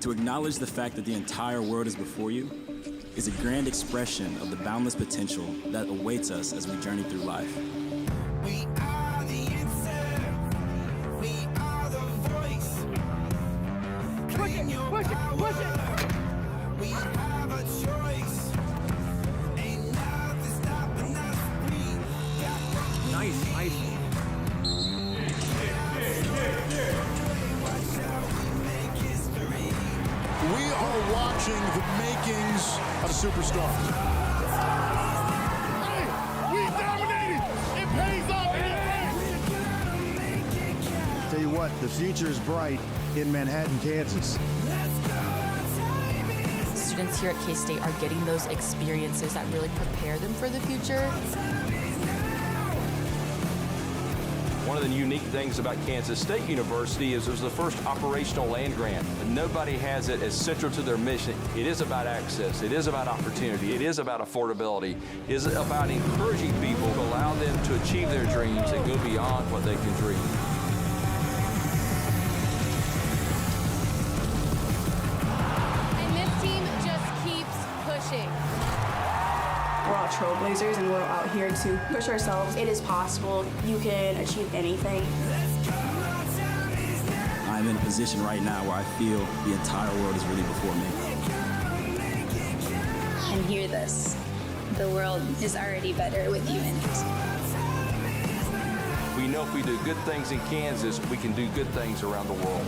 To acknowledge the fact that the entire world is before you is a grand expression of the boundless potential that awaits us as we journey through life. We are the answer. We are the voice. Claim your power. We have a choice. Ain't nothing stopping us. We got Nice. We are watching the makings of superstars. Hey, we dominated. It pays off. Tell you what, the future is bright in Manhattan, Kansas. Students here at KState are getting those experiences that really prepare them for the future. One of the unique things about Kansas State University is it was the first operational land grant. And nobody has it as central to their mission. It is about access. It is about opportunity. It is about affordability. It is about encouraging people to allow them to achieve their dreams and go beyond what they can dream. And this team just keeps pushing. We're all trailblazers and we're out here to push ourselves. It is possible. You can achieve anything. I'm in a position right now where I feel the entire world is really before me. And hear this. The world is already better with you in it. We know if we do good things in Kansas, we can do good things around the world.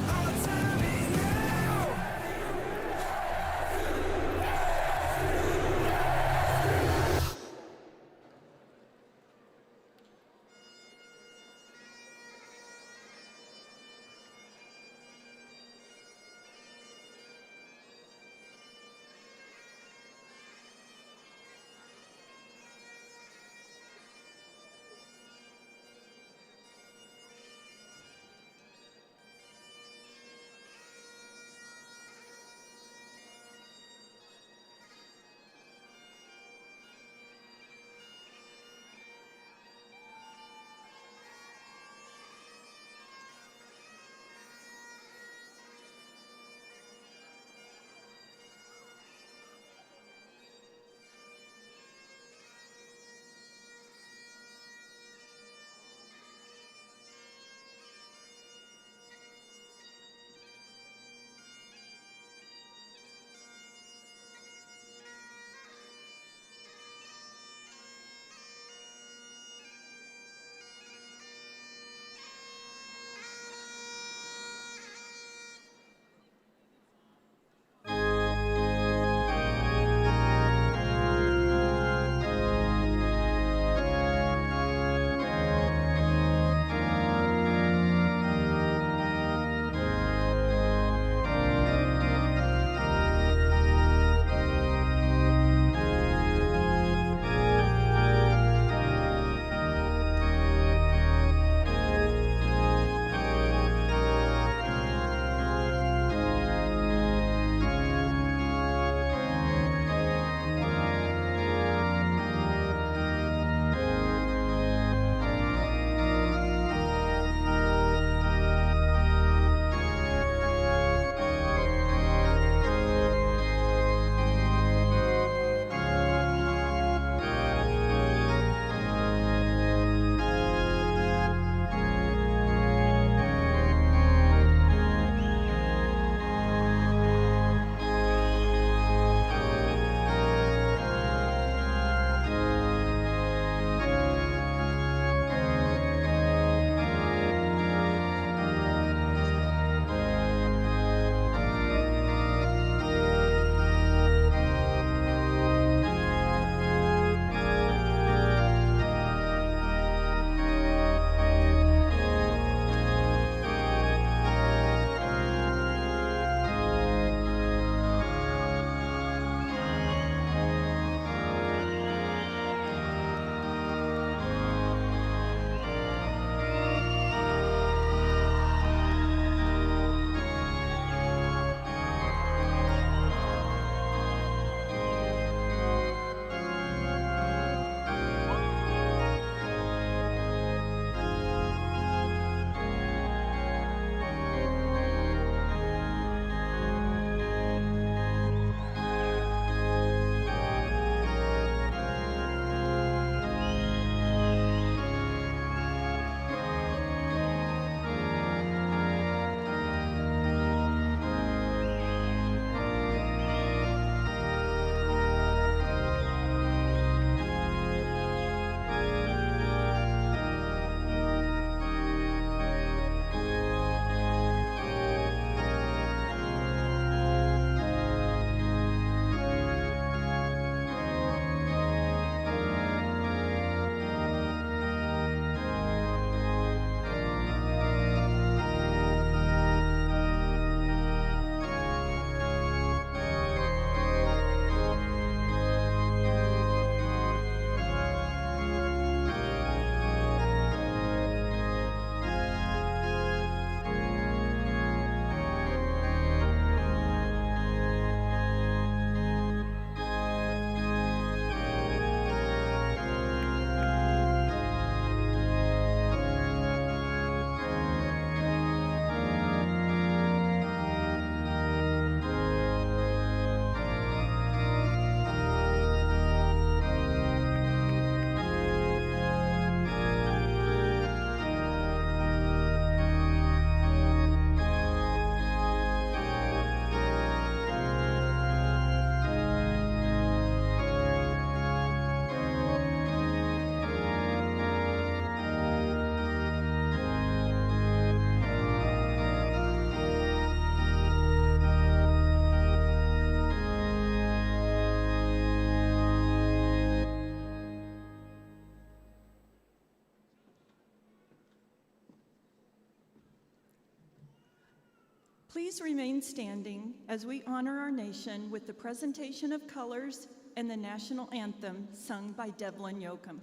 Please remain standing as we honor our nation with the presentation of colors and the national anthem sung by Devlin Yoakum.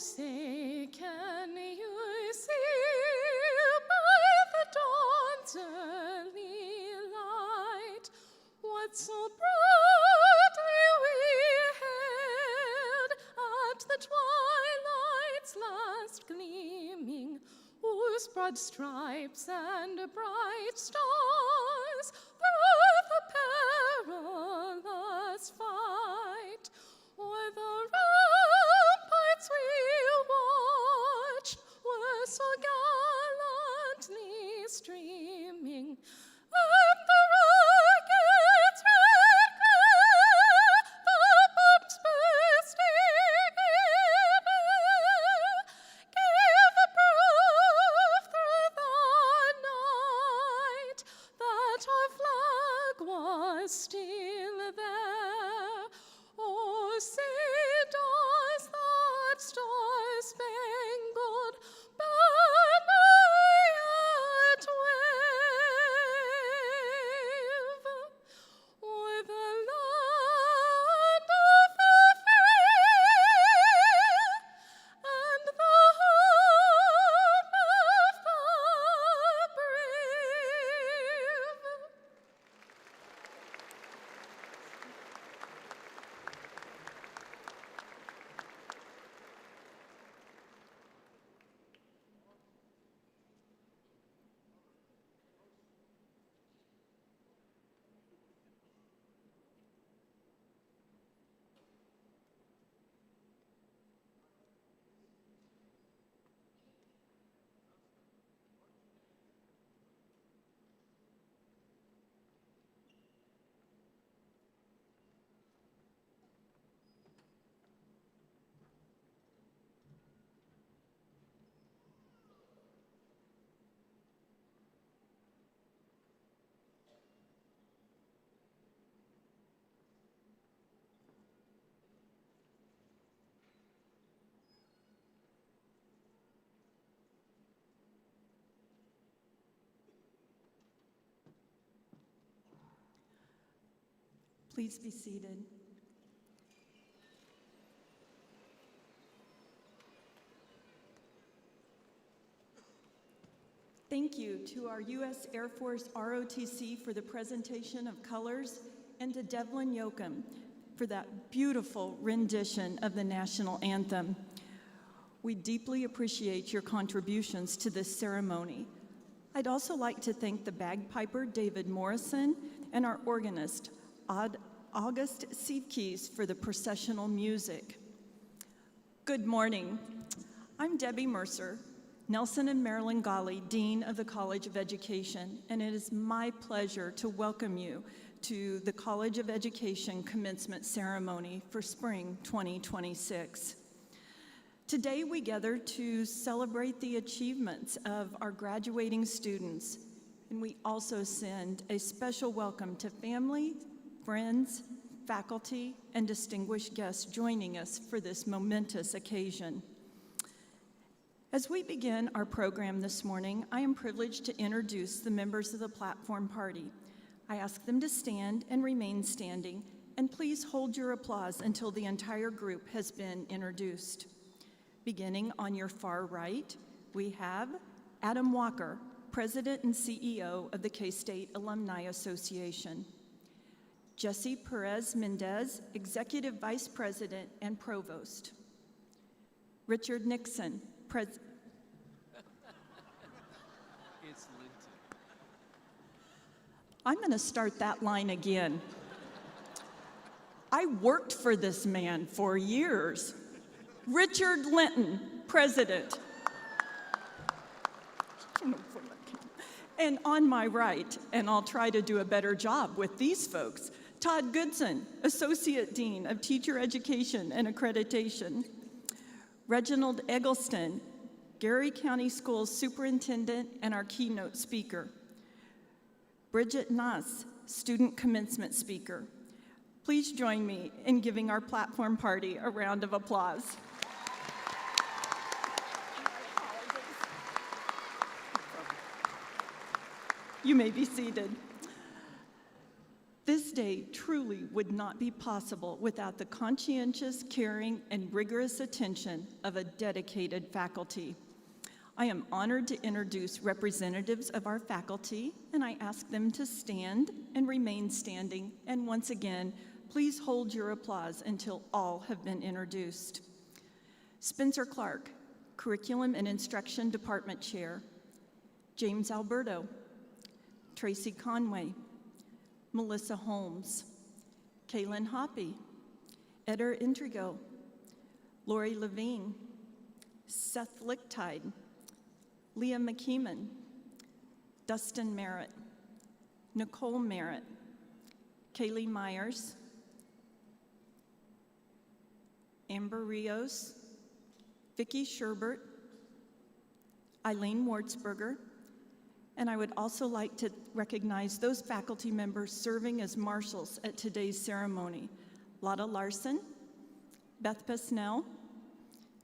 Say, can you see by the dawn's early light what so brightly we hailed at the twilight's last gleaming, whose broad stripes and bright stars through the perilous fight o'er the ramparts we watched were so gallantly streaming, and the rockets red glare, the bombs bursting in air, gave proof through the night that our flag was still there. Oh, say does that star-spangled banner yet wave o'er the land of the free and the home of the brave? Please be seated. Thank you to our U.S. Air Force ROTC for the presentation of colors, and to Devlin Yoakum for that beautiful rendition of the national anthem. We deeply appreciate your contributions to this ceremony. I'd also like to thank the bagpiper David Morrison and our organist August Sievkees for the processional music. Good morning. I'm Debbie Mercer, Nelson and Marilyn Ghali, Dean of the College of Education, and it is my pleasure to welcome you to the College of Education commencement ceremony for spring 2026. Today we gather to celebrate the achievements of our graduating students And we also send a special welcome to family, friends, faculty, and distinguished guests joining us for this momentous occasion. As we begin our program this morning, I am privileged to introduce the members of the platform party. I ask them to stand and remain standing, and please hold your applause until the entire group has been introduced. Beginning on your far right, we have Adam Walker, President and CEO of the KState Alumni Association. Jesse Perez Mendez, Executive Vice President and Provost. Richard Nixon, I'm going to start that line again. I worked for this man for years. Richard Linton, President. And on my right, and I'll try to do a better job with these folks, Todd Goodson, Associate Dean of Teacher Education and Accreditation. Reginald Eggleston, Gary County Schools Superintendent and our keynote speaker. Bridget Nass, Student Commencement Speaker. Please join me in giving our platform party a round of applause. You may be seated. This day truly would not be possible without the conscientious, caring, and rigorous attention of a dedicated faculty. I am honored to introduce representatives of our faculty, and I ask them to stand and remain standing, and once again, please hold your applause until all have been introduced. Spencer Clark, Curriculum and Instruction Department Chair. James Alberto. Tracy Conway. Melissa Holmes. Kaylin Hoppy. Eder Intrigo. Lori Levine. Seth Lichtide. Leah McKeeman. Dustin Merritt. Nicole Merritt. Kaylee Myers. Amber Rios. Vicki Sherbert. Eileen Wartzberger. And I would also like to recognize those faculty members serving as marshals at today's ceremony. Lotta Larson, Beth Pesnell,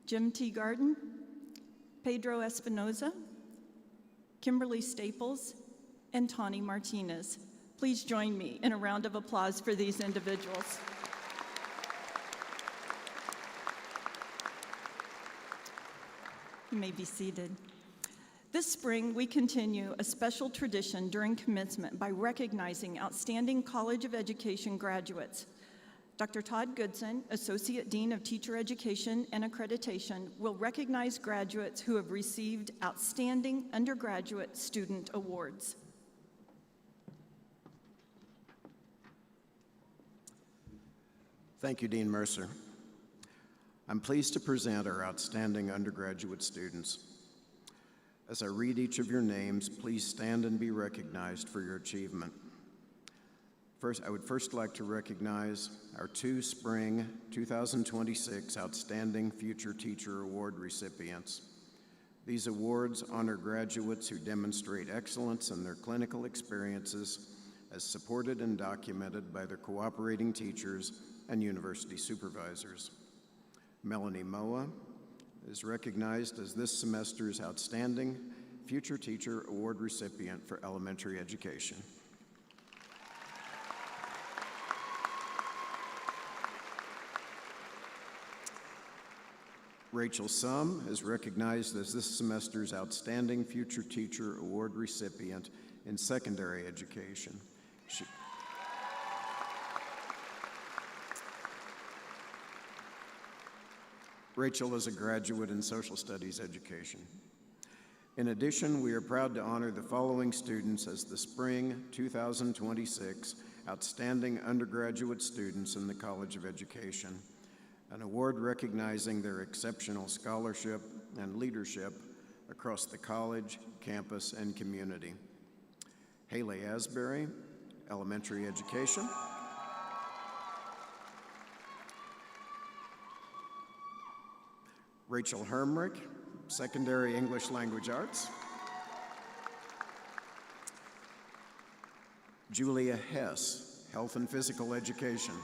Jim Teagarden, Pedro Espinoza, Kimberly Staples, and Tawny Martinez. Please join me in a round of applause for these individuals. You may be seated. This spring, we continue a special tradition during commencement by recognizing outstanding College of Education graduates. Dr. Todd Goodson, Associate Dean of Teacher Education and Accreditation, will recognize graduates who have received outstanding undergraduate student awards. Thank you, Dean Mercer. I'm pleased to present our outstanding undergraduate students. As I read each of your names, please stand and be recognized for your achievement. I would first like to recognize our two Spring 2026 Outstanding Future Teacher Award recipients. These awards honor graduates who demonstrate excellence in their clinical experiences as supported and documented by their cooperating teachers and university supervisors. Melanie Moa is recognized as this semester's Outstanding Future Teacher Award recipient for elementary education. Rachel Sum is recognized as this semester's Outstanding Future Teacher Award recipient in secondary education. Rachel is a graduate in social studies education. In addition, we are proud to honor the following students as the Spring 2026 Outstanding Undergraduate Students in the College of Education, an award recognizing their exceptional scholarship and leadership across the college, campus, and community. Haley Asbury, elementary education. Rachel Hermrich, secondary English language arts. Julia Hess, Health and Physical Education,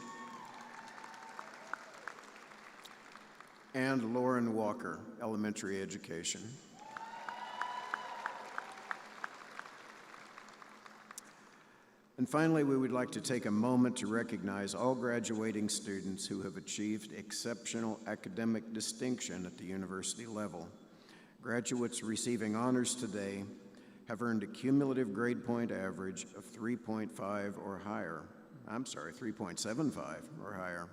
and Lauren Walker, Elementary Education. And finally, we would like to take a moment to recognize all graduating students who have achieved exceptional academic distinction at the university level. Graduates receiving honors today have earned a cumulative grade point average of 3.5 or higher. 3.75 or higher,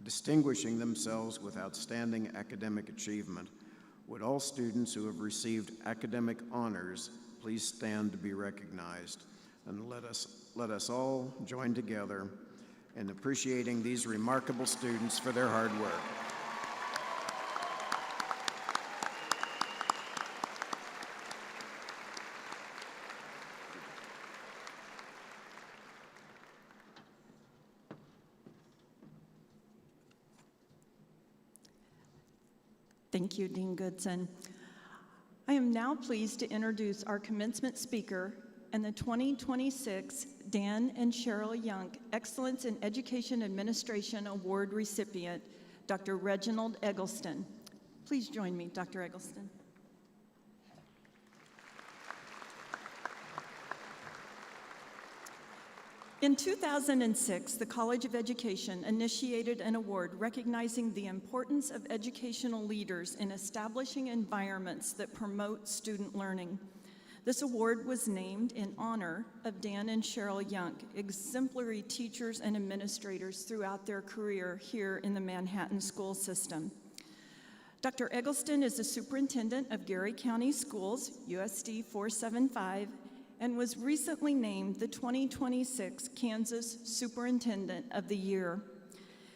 distinguishing themselves with outstanding academic achievement. Would all students who have received academic honors please stand to be recognized? And let us all join together in appreciating these remarkable students for their hard work. Thank you, Dean Goodson. I am now pleased to introduce our commencement speaker and the 2026 Dan and Cheryl Young Excellence in Education Administration Award recipient, Dr. Reginald Eggleston. Please join me, Dr. Eggleston. In 2006, the College of Education initiated an award recognizing the importance of educational leaders in establishing environments that promote student learning. This award was named in honor of Dan and Cheryl Young, exemplary teachers and administrators throughout their career here in the Manhattan school system. Dr. Eggleston is the superintendent of Geary County Schools, USD 475, and was recently named the 2026 Kansas Superintendent of the Year.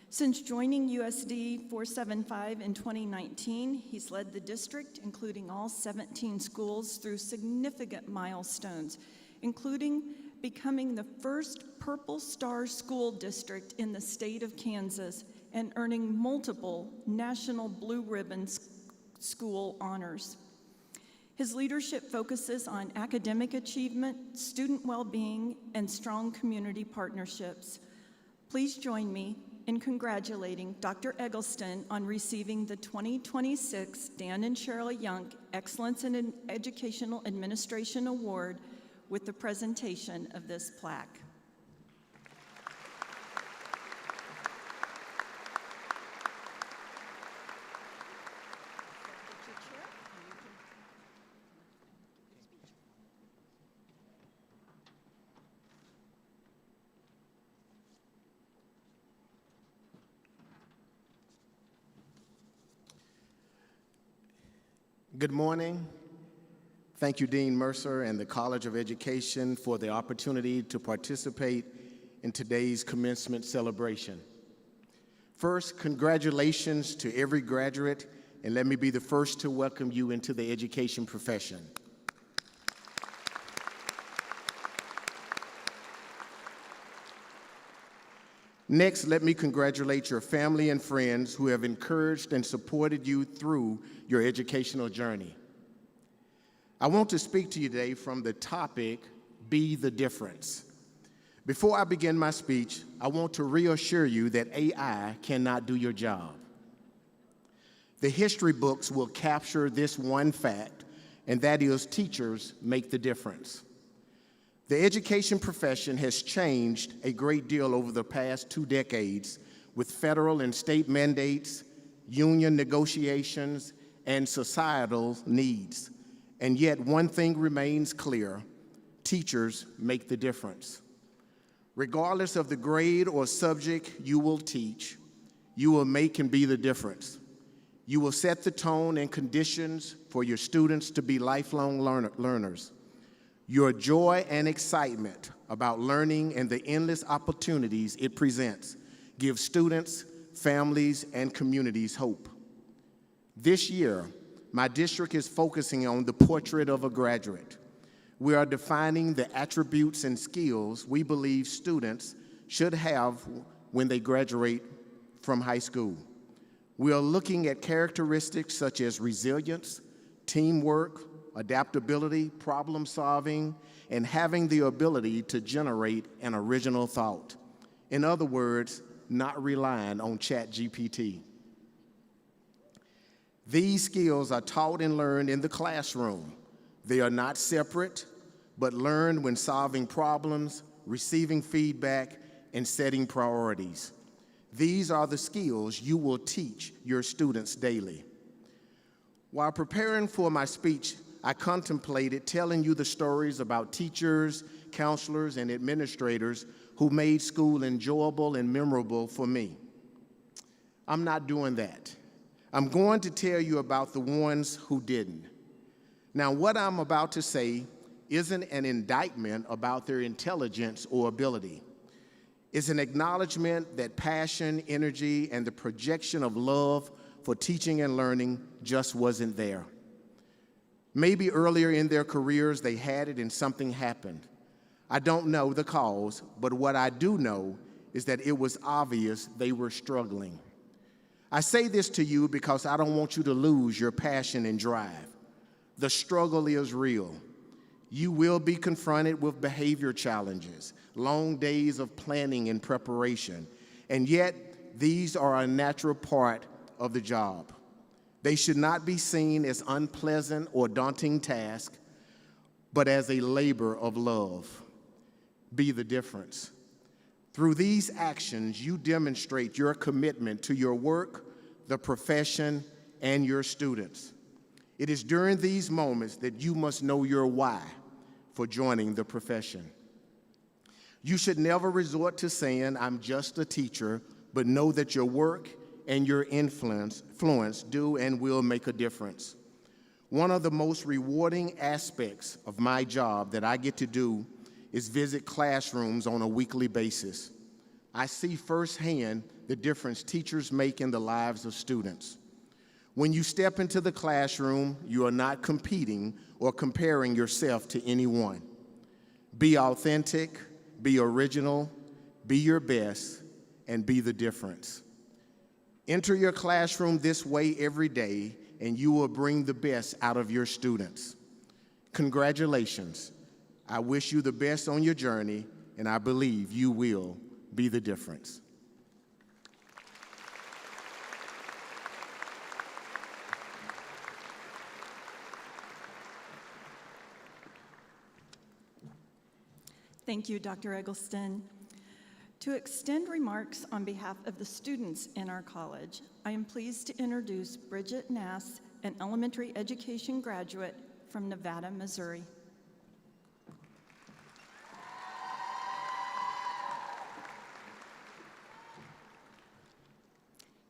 Since joining USD 475 in 2019, he's led the district, including all 17 schools, through significant milestones, including becoming the first Purple Star School District in the state of Kansas and earning multiple National Blue Ribbon School honors. His leadership focuses on academic achievement, student well-being, and strong community partnerships. Please join me in congratulating Dr. Eggleston on receiving the 2026 Dan and Cheryl Young Excellence in Educational Administration Award with the presentation of this plaque. Good morning. Thank you, Dean Mercer and the College of Education for the opportunity to participate in today's commencement celebration. First, congratulations to every graduate, and let me be the first to welcome you into the education profession. Next, let me congratulate your family and friends who have encouraged and supported you through your educational journey. I want to speak to you today from the topic, Be the Difference. Before I begin my speech, I want to reassure you that AI cannot do your job. The history books will capture this one fact, and that is teachers make the difference. The education profession has changed a great deal over the past 2 decades with federal and state mandates, union negotiations, and societal needs. And yet one thing remains clear: teachers make the difference. Regardless of the grade or subject you will teach, you will make and be the difference. You will set the tone and conditions for your students to be lifelong learners. Your joy and excitement about learning and the endless opportunities it presents give students, families, and communities hope. This year, my district is focusing on the portrait of a graduate. We are defining the attributes and skills we believe students should have when they graduate from high school. We are looking at characteristics such as resilience, teamwork, adaptability, problem solving, and having the ability to generate an original thought. In other words, not relying on ChatGPT. These skills are taught and learned in the classroom. They are not separate, but learned when solving problems, receiving feedback, and setting priorities. These are the skills you will teach your students daily. While preparing for my speech, I contemplated telling you the stories about teachers, counselors, and administrators who made school enjoyable and memorable for me. I'm not doing that. I'm going to tell you about the ones who didn't. Now, what I'm about to say isn't an indictment about their intelligence or ability. It's an acknowledgement that passion, energy, and the projection of love for teaching and learning just wasn't there. Maybe earlier in their careers they had it and something happened. I don't know the cause, but what I do know is that it was obvious they were struggling. I say this to you because I don't want you to lose your passion and drive. The struggle is real. You will be confronted with behavior challenges, long days of planning and preparation, and yet these are a natural part of the job. They should not be seen as unpleasant or daunting tasks, but as a labor of love. Be the difference. Through these actions, you demonstrate your commitment to your work, the profession, and your students. It is during these moments that you must know your why for joining the profession. You should never resort to saying, "I'm just a teacher," but know that your work and your influence do and will make a difference. One of the most rewarding aspects of my job that I get to do is visit classrooms on a weekly basis. I see firsthand the difference teachers make in the lives of students. When you step into the classroom, you are not competing or comparing yourself to anyone. Be authentic, be original, be your best, and be the difference. Enter your classroom this way every day, and you will bring the best out of your students. Congratulations. I wish you the best on your journey, and I believe you will be the difference. Thank you, Dr. Eggleston. To extend remarks on behalf of the students in our college, I am pleased to introduce Bridget Nass, an elementary education graduate from Nevada, Missouri.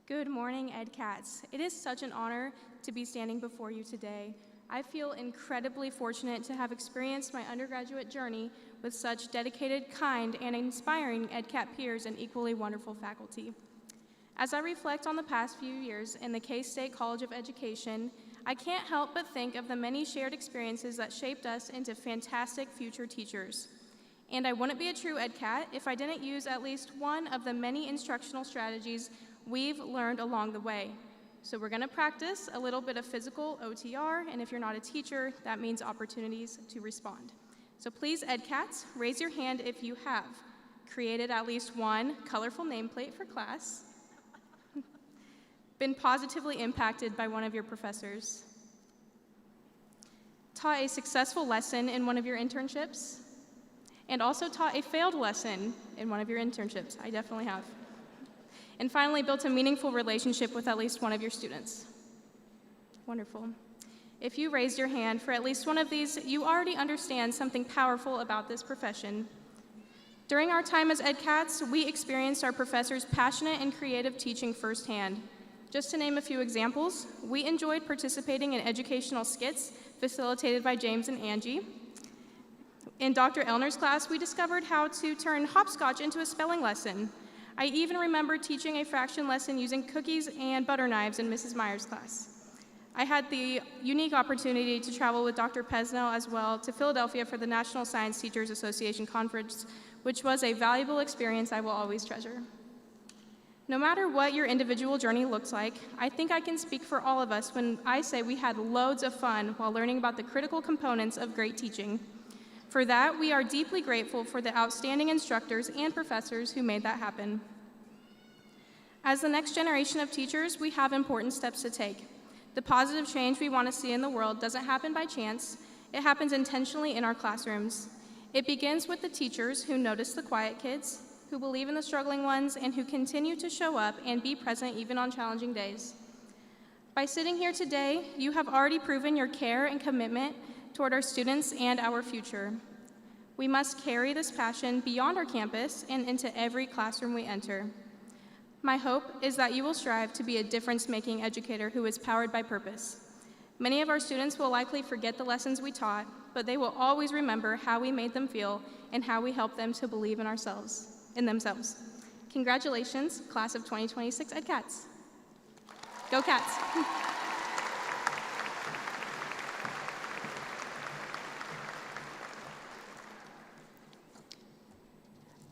Good morning, EdCats. It is such an honor to be standing before you today. I feel incredibly fortunate to have experienced my undergraduate journey with such dedicated, kind, and inspiring EdCat peers and equally wonderful faculty. As I reflect on the past few years in the KState College of Education, I can't help but think of the many shared experiences that shaped us into fantastic future teachers. And I wouldn't be a true EdCat if I didn't use at least one of the many instructional strategies we've learned along the way. So we're going to practice a little bit of physical OTR, and if you're not a teacher, that means opportunities to respond. So please, EdCats, raise your hand if you have created at least one colorful nameplate for class, been positively impacted by one of your professors, taught a successful lesson in one of your internships, and also taught a failed lesson in one of your internships. I definitely have. And finally, built a meaningful relationship with at least one of your students. Wonderful. If you raised your hand for at least one of these, you already understand something powerful about this profession. During our time as EdCats, we experienced our professors' passionate and creative teaching firsthand. Just to name a few examples, we enjoyed participating in educational skits facilitated by James and Angie. In Dr. Elner's class, we discovered how to turn hopscotch into a spelling lesson. I even remember teaching a fraction lesson using cookies and butter knives in Mrs. Meyer's class. I had the unique opportunity to travel with Dr. Pesnell as well to Philadelphia for the National Science Teachers Association Conference, which was a valuable experience I will always treasure. No matter what your individual journey looks like, I think I can speak for all of us when I say we had loads of fun while learning about the critical components of great teaching. For that, we are deeply grateful for the outstanding instructors and professors who made that happen. As the next generation of teachers, we have important steps to take. The positive change we want to see in the world doesn't happen by chance. It happens intentionally in our classrooms. It begins with the teachers who notice the quiet kids, who believe in the struggling ones, and who continue to show up and be present even on challenging days. By sitting here today, you have already proven your care and commitment toward our students and our future. We must carry this passion beyond our campus and into every classroom we enter. My hope is that you will strive to be a difference-making educator who is powered by purpose. Many of our students will likely forget the lessons we taught, but they will always remember how we made them feel and how we helped them to believe in themselves. Congratulations, class of 2026 EdCats. Go Cats.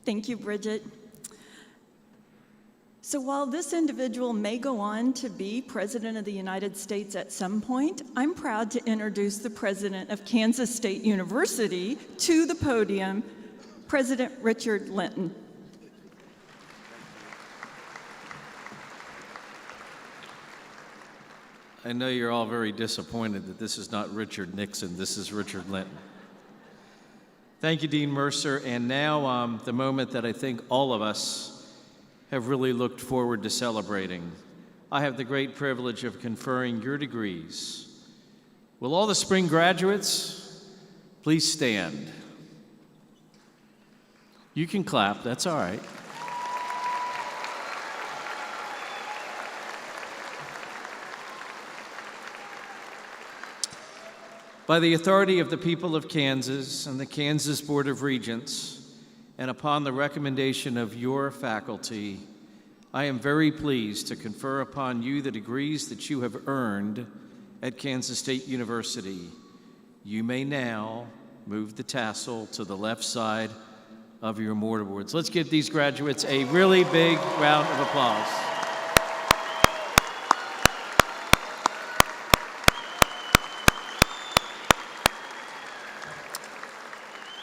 Thank you, Bridget. So while this individual may go on to be President of the United States at some point, I'm proud to introduce the President of Kansas State University to the podium, President Richard Linton. I know you're all very disappointed that this is not Richard Nixon, this is Richard Linton. Thank you, Dean Mercer, and now the moment that I think all of us have really looked forward to celebrating. I have the great privilege of conferring your degrees. Will all the spring graduates please stand? You can clap, that's all right. By the authority of the people of Kansas and the Kansas Board of Regents, and upon the recommendation of your faculty, I am very pleased to confer upon you the degrees that you have earned at Kansas State University. You may now move the tassel to the left side of your mortarboards. Let's give these graduates a really big round of applause.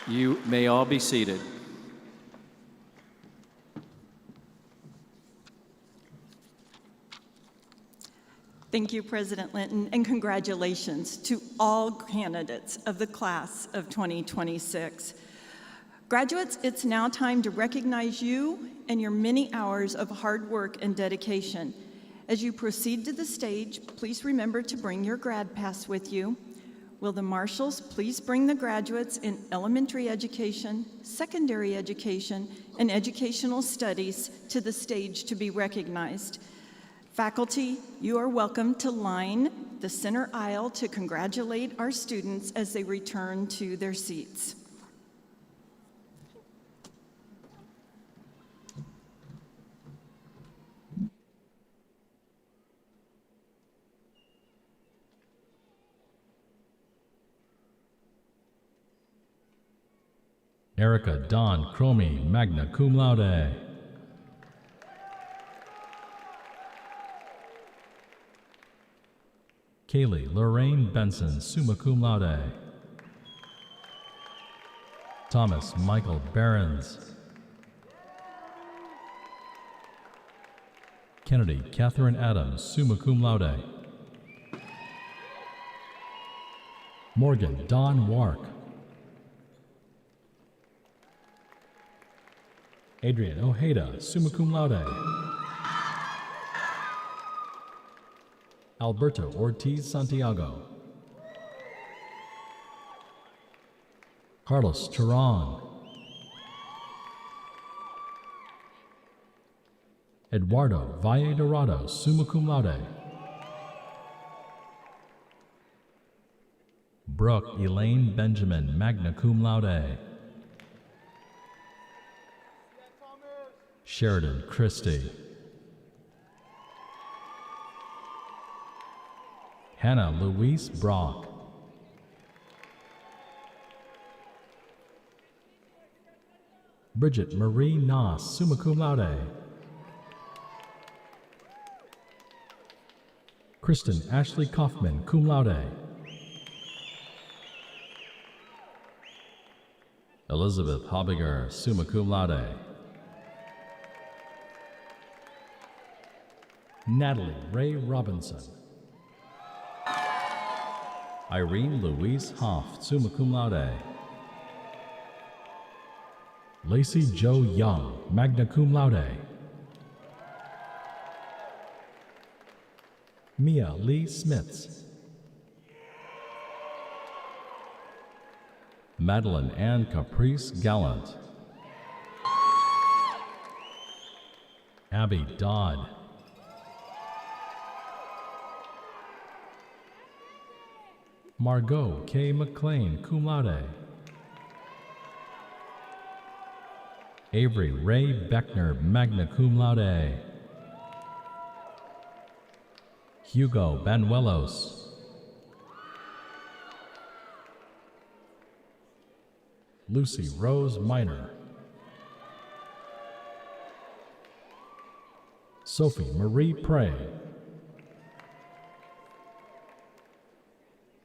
You may all be seated. Thank you, President Linton, and congratulations to all candidates of the class of 2026. Graduates, it's now time to recognize you and your many hours of hard work and dedication. As you proceed to the stage, please remember to bring your grad pass with you. Will the marshals please bring the graduates in elementary education, secondary education, and educational studies to the stage to be recognized. Faculty, you are welcome to line the center aisle to congratulate our students as they return to their seats. Erica Dawn Cromie, magna cum laude. Kaylee Lorraine Benson, summa cum laude. Thomas Michael Behrens. Kennedy Catherine Adams, summa cum laude. Morgan Dawn Wark. Adrian Ojeda, summa cum laude. Alberto Ortiz Santiago. Carlos Turan. Eduardo Valle Dorado, summa cum laude. Brooke Elaine Benjamin, magna cum laude. Sheridan Christie. Hannah Louise Brock. Bridget Marie Noss, summa cum laude. Kristen Ashley Kaufman, cum laude. Elizabeth Hobbiger, summa cum laude. Natalie Ray Robinson. Irene Louise Hoff, summa cum laude. Lacey Jo Young, magna cum laude. Mia Lee Smits. Madeline Ann Caprice Gallant. Abby Dodd. Margot K. McLean, cum laude. Avery Ray Beckner, magna cum laude. Hugo Banuelos. Lucy Rose Minor. Sophie Marie Prey.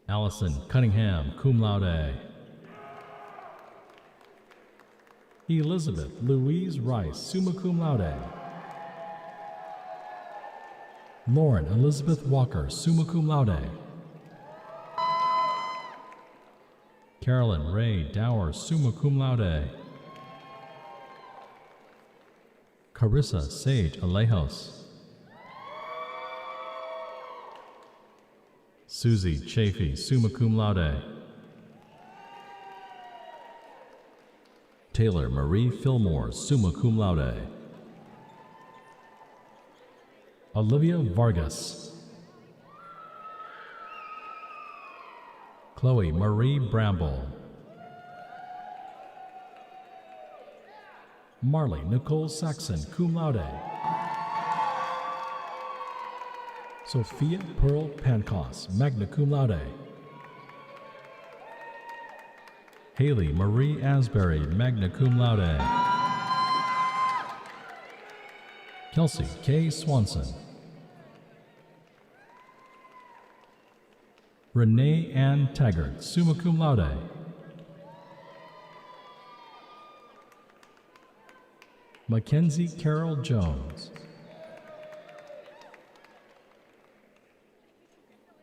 Allison Cunningham, cum laude. Elizabeth Louise Rice, summa cum laude. Lauren Elizabeth Walker, summa cum laude. Carolyn Ray Dower, summa cum laude. Carissa Sage Alejos. Susie Chafee, summa cum laude. Taylor Marie Fillmore, summa cum laude. Olivia Vargas. Chloe Marie Bramble. Marley Nicole Saxon, cum laude. Sophia Pearl Pancos, magna cum laude. Haley Marie Asbury, magna cum laude. Kelsey K. Swanson. Renee Ann Taggart, summa cum laude. Mackenzie Carol Jones.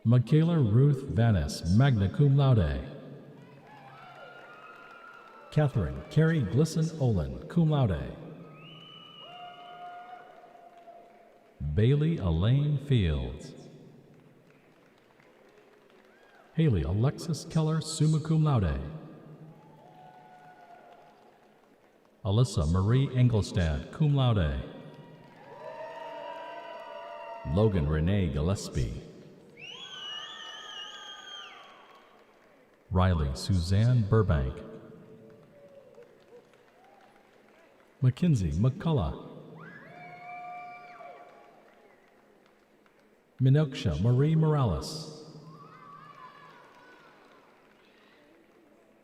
Michaela Ruth Vanis, magna cum laude. Catherine Carrie Glisson Olin, cum laude. Bailey Elaine Fields. Haley Alexis Keller, summa cum laude. Alyssa Marie Engelstad, cum laude. Logan Renee Gillespie. Riley Suzanne Burbank. Mackenzie McCullough. Minoksha Marie Morales.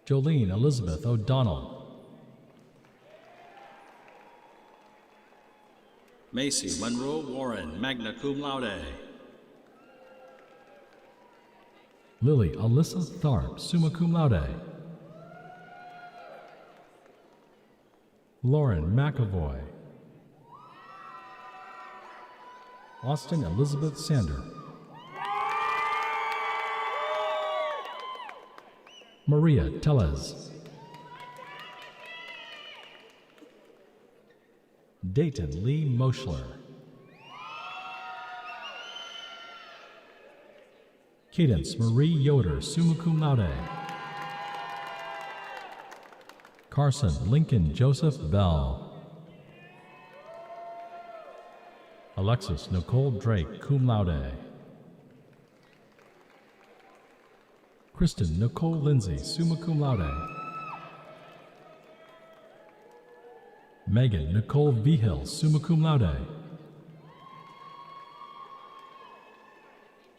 Jolene Elizabeth O'Donnell. Macy Monroe Warren, magna cum laude. Lily Alyssa Tharp, summa cum laude. Lauren McAvoy. Austin Elizabeth Sander. Maria Tellez. Dayton Lee Moschler. Cadence Marie Yoder, summa cum laude. Carson Lincoln Joseph Bell. Alexis Nicole Drake, cum laude. Kristen Nicole Lindsay, summa cum laude. Megan Nicole Vigil, summa cum laude.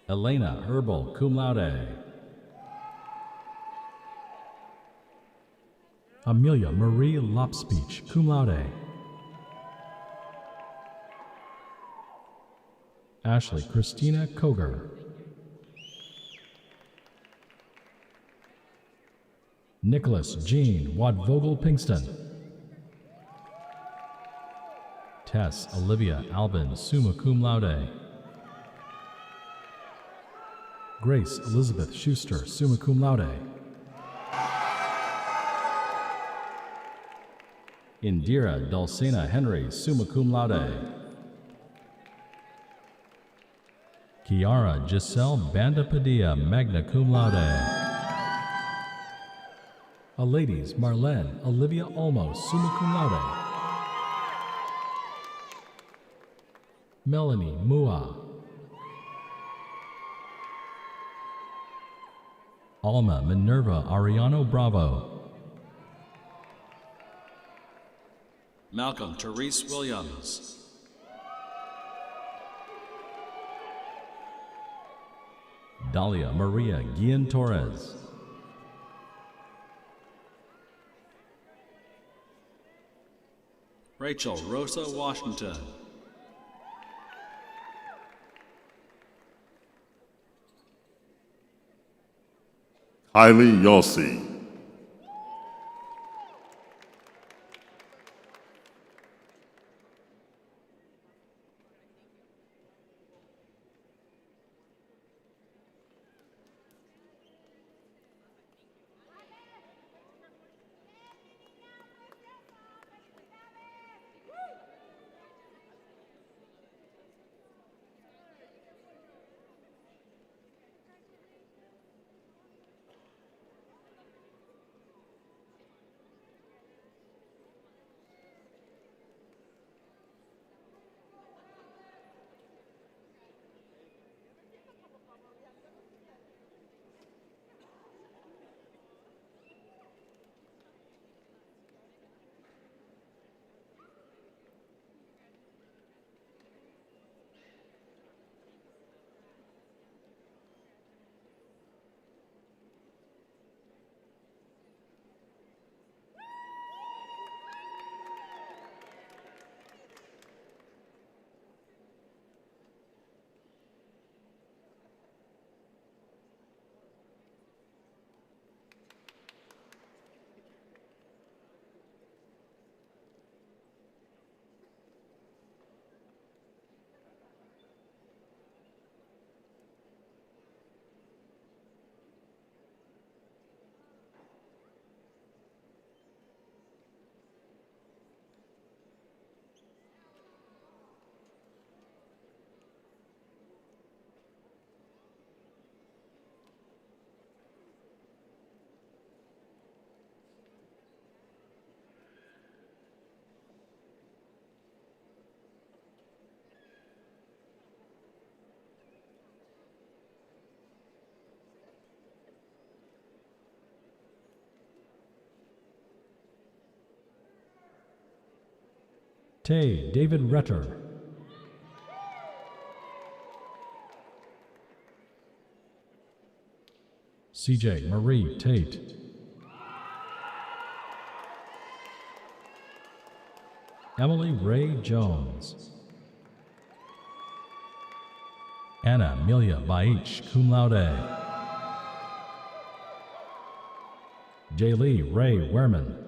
Elena Herbal, cum laude. Amelia Marie Lopspeech, cum laude. Ashley Christina Koger. Nicholas Jean Wadvogel Pinkston. Tess Olivia Albin, summa cum laude. Grace Elizabeth Schuster, summa cum laude. Indira Dulcina Henry, summa cum laude. Kiara Giselle Banda Padilla, magna cum laude. A ladies, Marlene Olivia Olmos, summa cum laude. Melanie Mua. Alma Minerva Ariano Bravo. Malcolm Therese Williams. Dalia Maria Guillen Torres. Rachel Rosa Washington. Kylie Yossi. Tay David Retter. CJ Marie Tate. Emily Ray Jones. Anna Amelia Baich, cum laude. Jaylee Ray Wehrman.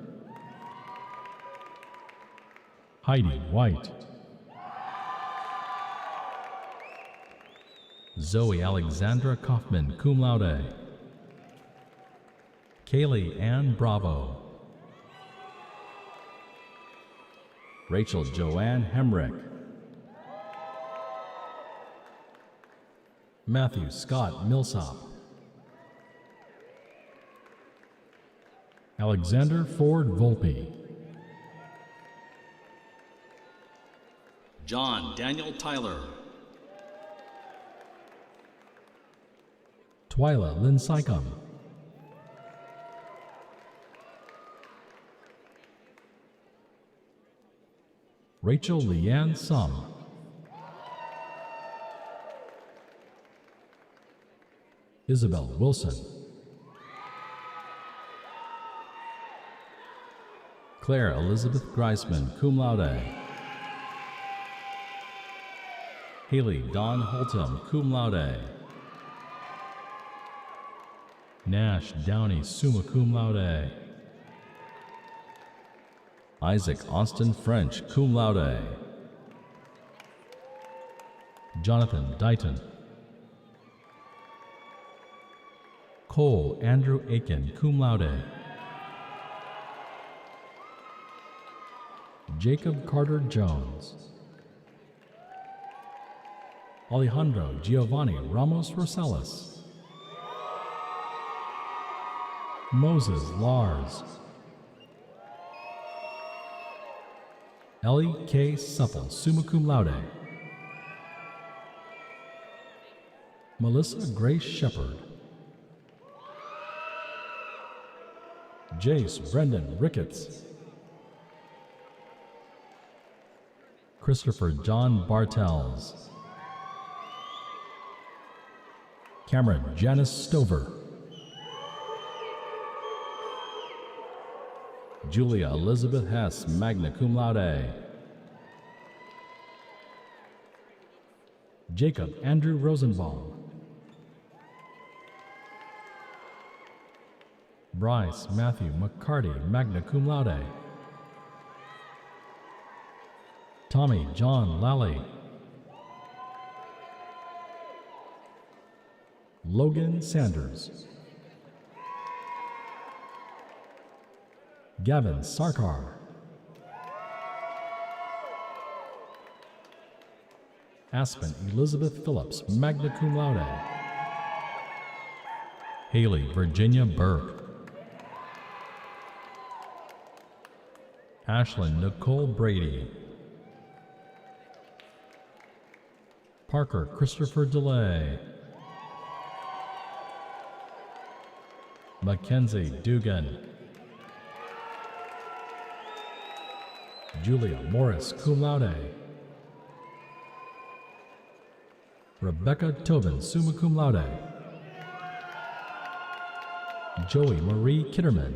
Heidi White. Zoe Alexandra Kaufman, cum laude. Kaylee Ann Bravo. Rachel Joanne Hemrick. Matthew Scott Millsop. Alexander Ford Volpe. John Daniel Tyler. Twyla Lynn Sycom. Rachel Leanne Sum. Isabel Wilson. Claire Elizabeth Greisman, cum laude. Haley Dawn Holtum, cum laude. Nash Downey, summa cum laude. Isaac Austin French, cum laude. Jonathan Dighton. Cole Andrew Aiken, cum laude. Jacob Carter Jones. Alejandro Giovanni Ramos Rosales. Moses Lars. Ellie K. Supple, summa cum laude. Melissa Grace Shepard. Jace Brendan Ricketts. Christopher John Bartels. Cameron Janice Stover. Julia Elizabeth Hess, magna cum laude. Jacob Andrew Rosenbaum. Bryce Matthew McCarty, magna cum laude. Tommy John Lally. Logan Sanders. Gavin Sarkar. Aspen Elizabeth Phillips, magna cum laude. Haley Virginia Burke. Ashlyn Nicole Brady. Parker Christopher DeLay. Mackenzie Dugan. Julia Morris, cum laude. Rebecca Tobin, summa cum laude. Joey Marie Kitterman.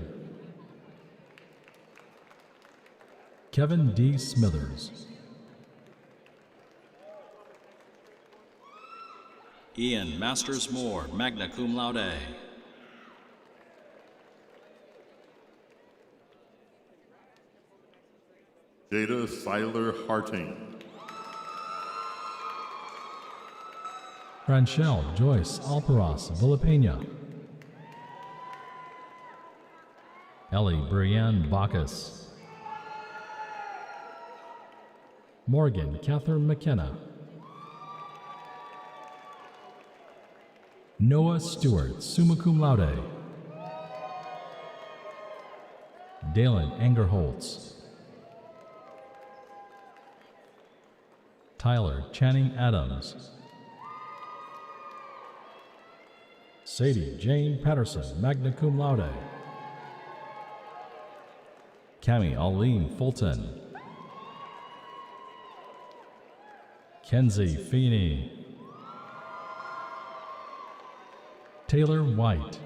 Kevin D. Smithers. Ian Masters Moore, magna cum laude. Jada Seiler Harting. Franchelle Joyce Alparas Villapena. Ellie Brianne Bacchus. Morgan Catherine McKenna. Noah Stewart, summa cum laude. Dalen Angerholtz. Tyler Channing Adams. Sadie Jane Patterson, magna cum laude. Cami Aline Fulton. Kenzie Feeney. Taylor White.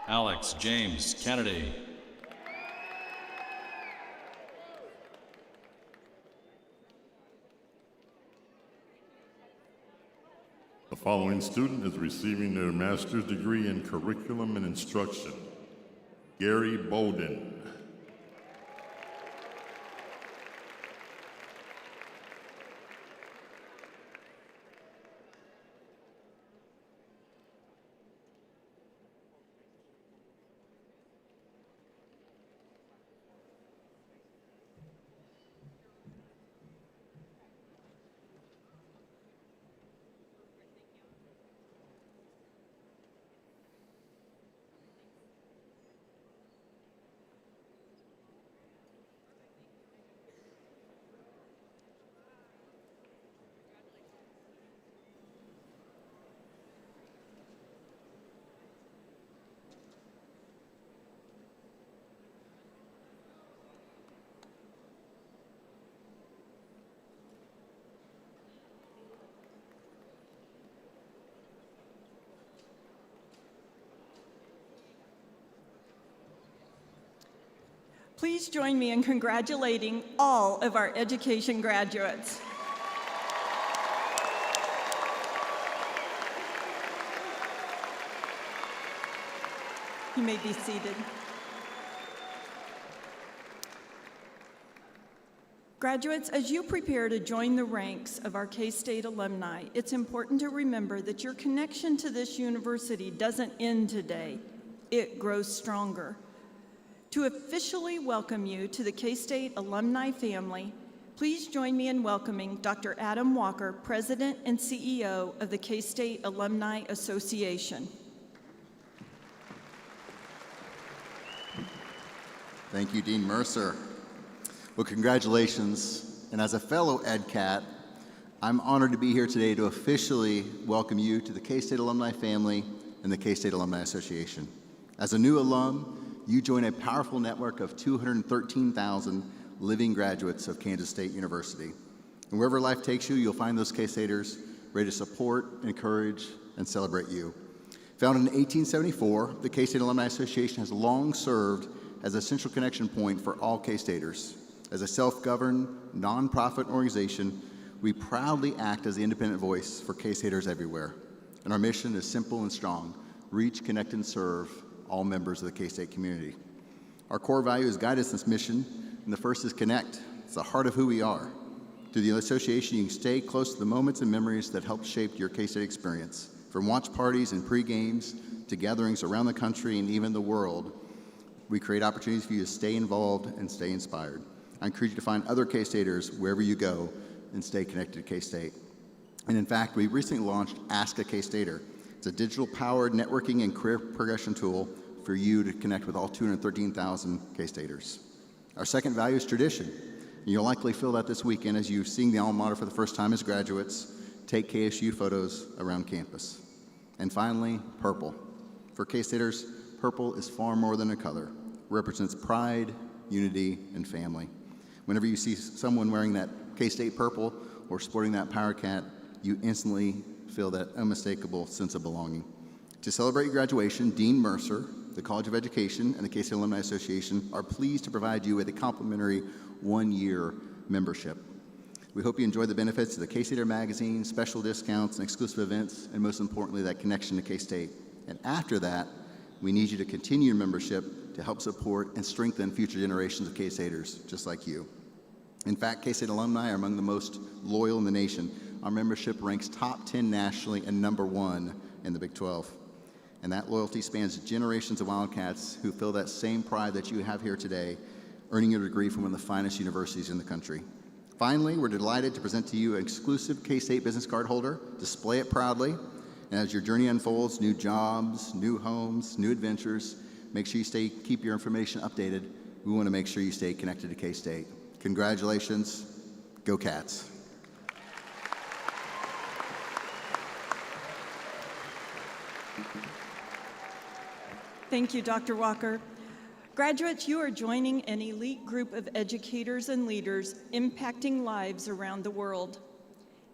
Alex James Kennedy. The following student is receiving their master's degree in curriculum and instruction. Gary Bolden. Please join me in congratulating all of our education graduates. You may be seated. Graduates, as you prepare to join the ranks of our K-State alumni, it's important to remember that your connection to this university doesn't end today. It grows stronger. To officially welcome you to the K-State alumni family, please join me in welcoming Dr. Adam Walker, President and CEO of the K-State Alumni Association. Thank you, Dean Mercer. Well, congratulations. And as a fellow EdCat, I'm honored to be here today to officially welcome you to the K-State Alumni family and the K-State Alumni Association. As a new alum, you join a powerful network of 213,000 living graduates of Kansas State University. And wherever life takes you, you'll find those K-Staters ready to support, encourage, and celebrate you. Founded in 1874, the K-State Alumni Association has long served as a central connection point for all K-Staters. As a self-governed, nonprofit organization, we proudly act as the independent voice for K-Staters everywhere. And our mission is simple and strong: reach, connect, and serve all members of the K-State community. Our core values guide us in this mission, and the first is connect. It's the heart of who we are. Through the association, you can stay close to the moments and memories that help shape your K-State experience. From watch parties and pre-games to gatherings around the country and even the world, we create opportunities for you to stay involved and stay inspired. I encourage you to find other K-Staters wherever you go and stay connected to K-State. And in fact, we recently launched Ask a K-Stater. It's a digital-powered networking and career progression tool for you to connect with all 213,000 K-Staters. Our second value is tradition. And you'll likely feel that this weekend as you sing the alma mater for the first time as graduates, take KSU photos around campus. And finally, purple. For K-Staters, purple is far more than a color. It represents pride, unity, and family. Whenever you see someone wearing that K-State purple or sporting that Power Cat, you instantly feel that unmistakable sense of belonging. To celebrate your graduation, Dean Mercer, the College of Education, and the K-State Alumni Association are pleased to provide you with a complimentary one-year membership. We hope you enjoy the benefits of the K-Stater magazine, special discounts, and exclusive events, and most importantly, that connection to K-State. And after that, we need you to continue your membership to help support and strengthen future generations of K-Staters just like you. In fact, K-State alumni are among the most loyal in the nation. Our membership ranks top 10 nationally and #1 in the Big 12. And that loyalty spans generations of Wildcats who feel that same pride that you have here today, earning your degree from one of the finest universities in the country. Finally, we're delighted to present to you an exclusive K-State business card holder. Display it proudly. And as your journey unfolds, new jobs, new homes, new adventures, make sure you keep your information updated. We want to make sure you stay connected to K-State. Congratulations. Go Cats. Thank you, Dr. Walker. Graduates, you are joining an elite group of educators and leaders impacting lives around the world.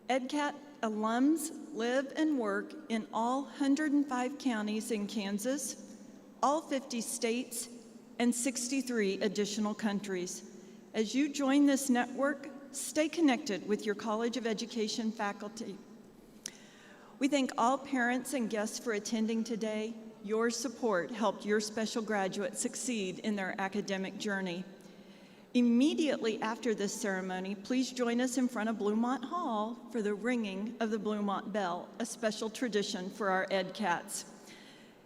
EdCat alums live and work in all 105 counties in Kansas, all 50 states, and 63 additional countries. As you join this network, stay connected with your College of Education faculty. We thank all parents and guests for attending today. Your support helped your special graduates succeed in their academic journey. Immediately after this ceremony, please join us in front of Bluemont Hall for the ringing of the Bluemont Bell, a special tradition for our EdCats.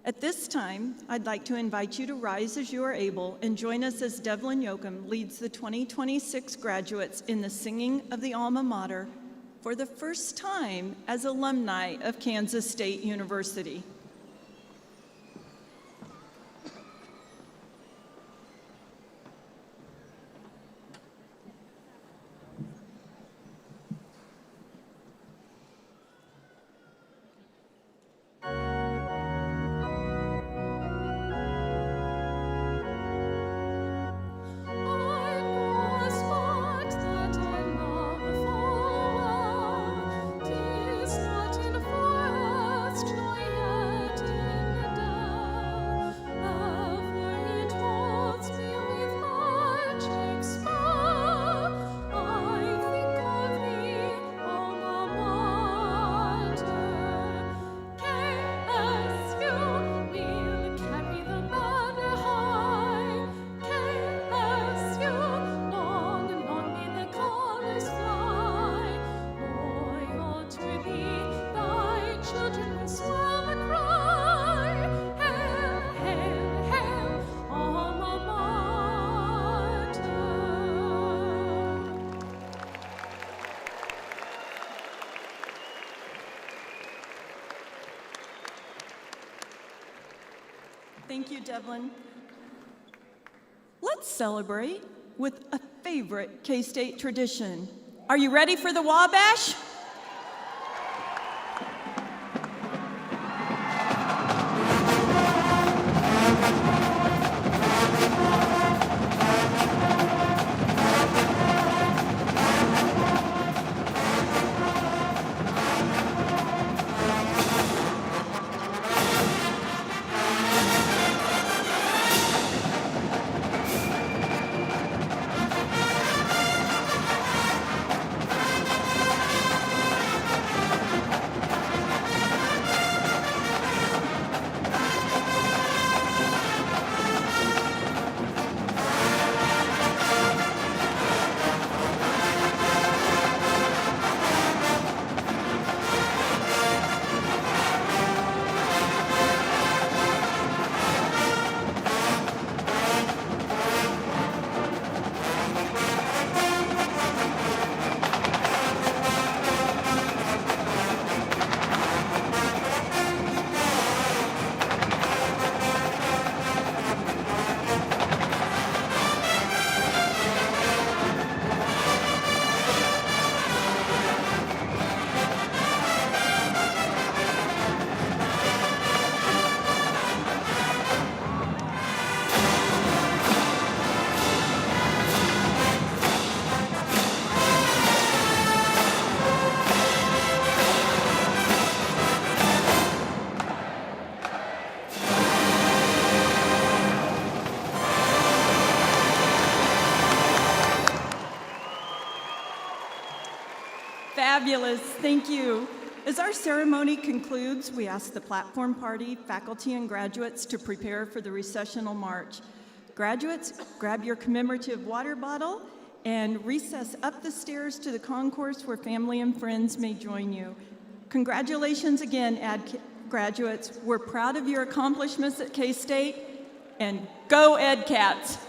At this time, I'd like to invite you to rise as you are able and join us as Devlin Yoakum leads the 2026 graduates in the singing of the alma mater for the first time as alumni of Kansas State University. Tis not in forest nor yet Thank you, Devlin. Let's celebrate with a favorite K-State tradition. Are you ready for the Wabash? Fabulous, thank you. As our ceremony concludes, we ask the platform party, faculty, and graduates to prepare for the recessional march. Graduates, grab your commemorative water bottle and recess up the stairs to the concourse where family and friends may join you. Congratulations again, graduates. We're proud of your accomplishments at K-State, and go EdCats!